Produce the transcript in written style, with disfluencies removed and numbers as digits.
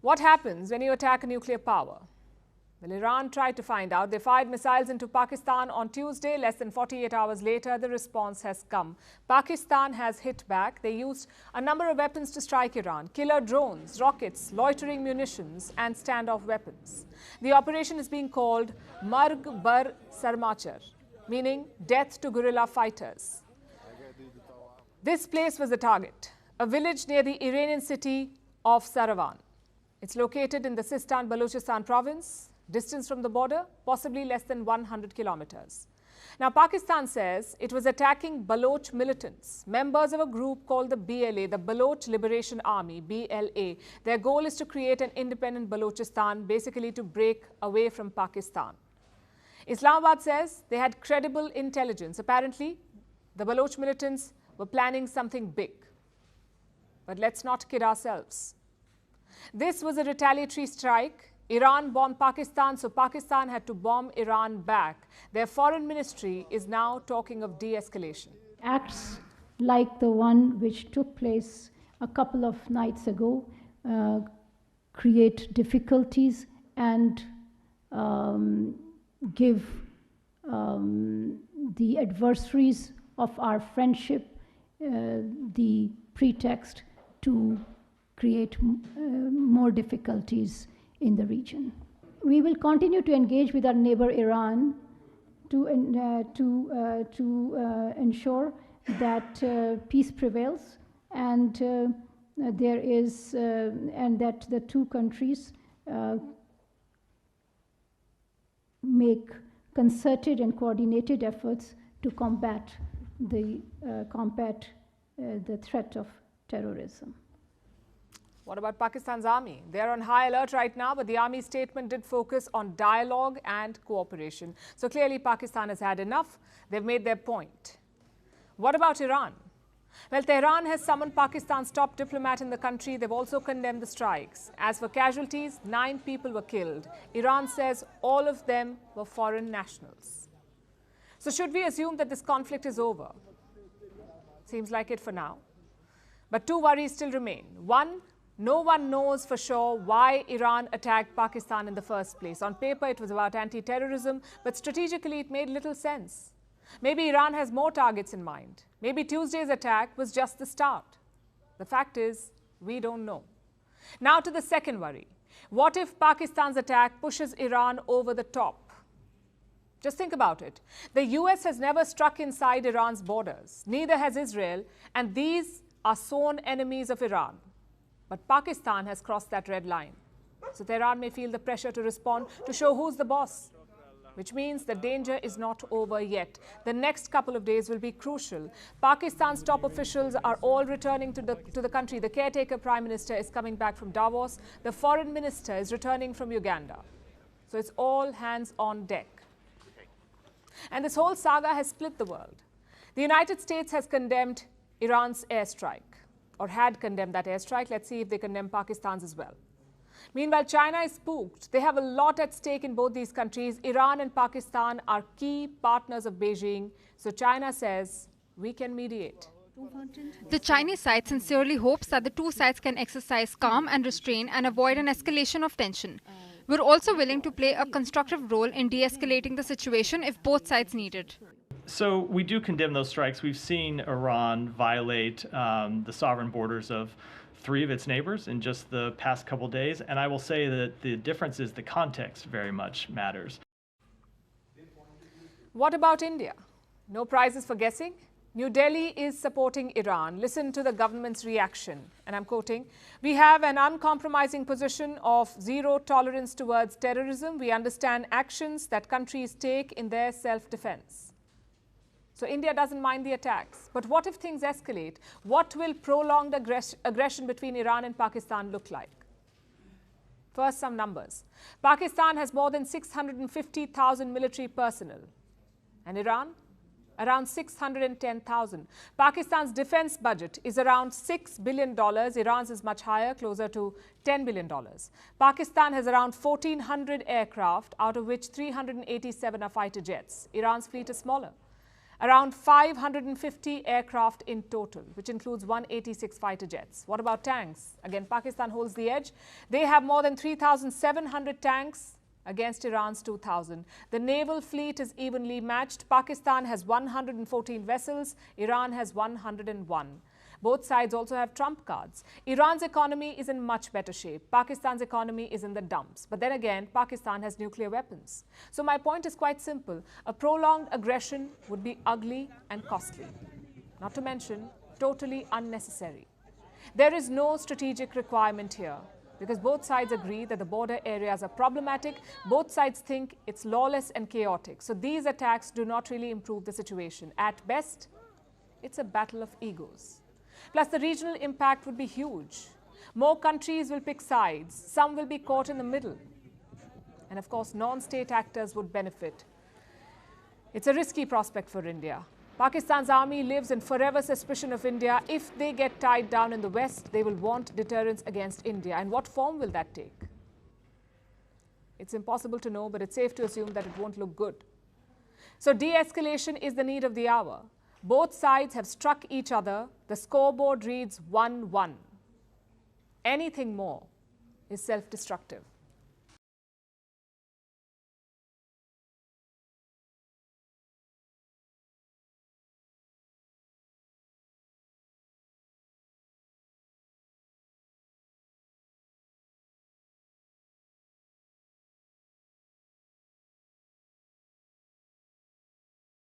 What happens when you attack a nuclear power? Well, Iran tried to find out. They fired missiles into Pakistan on Tuesday. Less than 48 hours later, the response has come. Pakistan has hit back. They used a number of weapons to strike Iran: killer drones, rockets, loitering munitions, and standoff weapons. The operation is being called Marg Bar Sarmachar, meaning death to guerrilla fighters. This place was the target, a village near the Iranian city of Saravan. It's located in the Sistan-Balochistan province, distance from the border, possibly less than 100 kilometers. Now, Pakistan says it was attacking Baloch militants, members of a group called the BLA, the Baloch Liberation Army, BLA. Their goal is to create an independent Balochistan, basically to break away from Pakistan. Islamabad says they had credible intelligence. Apparently, the Baloch militants were planning something big. But let's not kid ourselves. This was a retaliatory strike. Iran bombed Pakistan, so Pakistan had to bomb Iran back. Their foreign ministry is now talking of de-escalation. Acts like the one which took place a couple of nights ago create difficulties and give the adversaries of our friendship the pretext to create more difficulties in the region. We will continue to engage with our neighbor Iran to ensure that peace prevails and and that the two countries make concerted and coordinated efforts to combat the threat of terrorism. What about Pakistan's army? They're on high alert right now, but the army statement did focus on dialogue and cooperation. So clearly Pakistan has had enough. They've made their point. What about Iran? Well, Tehran has summoned Pakistan's top diplomat in the country. They've also condemned the strikes. As for casualties, 9 people were killed. Iran says all of them were foreign nationals. So should we assume that this conflict is over? Seems like it for now. But 2 worries still remain. One, no one knows for sure why Iran attacked Pakistan in the first place. On paper, it was about anti-terrorism, but strategically, it made little sense. Maybe Iran has more targets in mind. Maybe Tuesday's attack was just the start. The fact is, we don't know. Now to the second worry. What if Pakistan's attack pushes Iran over the top? Just think about it. The US has never struck inside Iran's borders. Neither has Israel, and these are sworn enemies of Iran. But Pakistan has crossed that red line. So Tehran may feel the pressure to respond to show who's the boss, which means the danger is not over yet. The next couple of days will be crucial. Pakistan's top officials are all returning to the country. The caretaker prime minister is coming back from Davos. The foreign minister is returning from Uganda. So it's all hands on deck. And this whole saga has split the world. The United States has condemned Iran's airstrike, or had condemned that airstrike. Let's see if they condemn Pakistan's as well. Meanwhile, China is spooked. They have a lot at stake in both these countries. Iran and Pakistan are key partners of Beijing. So China says, we can mediate. The Chinese side sincerely hopes that the two sides can exercise calm and restraint and avoid an escalation of tension. We're also willing to play a constructive role in de-escalating the situation if both sides need it. So we do condemn those strikes. We've seen Iran violate the sovereign borders of 3 of its neighbors in just the past couple days. And I will say that the difference is the context very much matters. What about India? No prizes for guessing? New Delhi is supporting Iran. Listen to the government's reaction. And I'm quoting, "We have an uncompromising position of zero tolerance towards terrorism. We understand actions that countries take in their self-defense." So India doesn't mind the attacks. But what if things escalate? What will prolonged aggression between Iran and Pakistan look like? First, some numbers. Pakistan has more than 650,000 military personnel. And Iran? Around 610,000. Pakistan's defense budget is around $6 billion. Iran's is much higher, closer to $10 billion. Pakistan has around 1,400 aircraft, out of which 387 are fighter jets. Iran's fleet is smaller. Around 550 aircraft in total, which includes 186 fighter jets. What about tanks? Again, Pakistan holds the edge. They have more than 3,700 tanks against Iran's 2,000. The naval fleet is evenly matched. Pakistan has 114 vessels. Iran has 101. Both sides also have trump cards. Iran's economy is in much better shape. Pakistan's economy is in the dumps. But then again, Pakistan has nuclear weapons. So my point is quite simple. A prolonged aggression would be ugly and costly. Not to mention, totally unnecessary. There is no strategic requirement here because both sides agree that the border areas are problematic. Both sides think it's lawless and chaotic. So these attacks do not really improve the situation. At best, it's a battle of egos. Plus, the regional impact would be huge. More countries will pick sides. Some will be caught in the middle. And of course, non-state actors would benefit. It's a risky prospect for India. Pakistan's army lives in forever suspicion of India. If they get tied down in the West, they will want deterrence against India. And what form will that take? It's impossible to know, but it's safe to assume that it won't look good. So de-escalation is the need of the hour. Both sides have struck each other. The scoreboard reads 1-1. Anything more is self-destructive.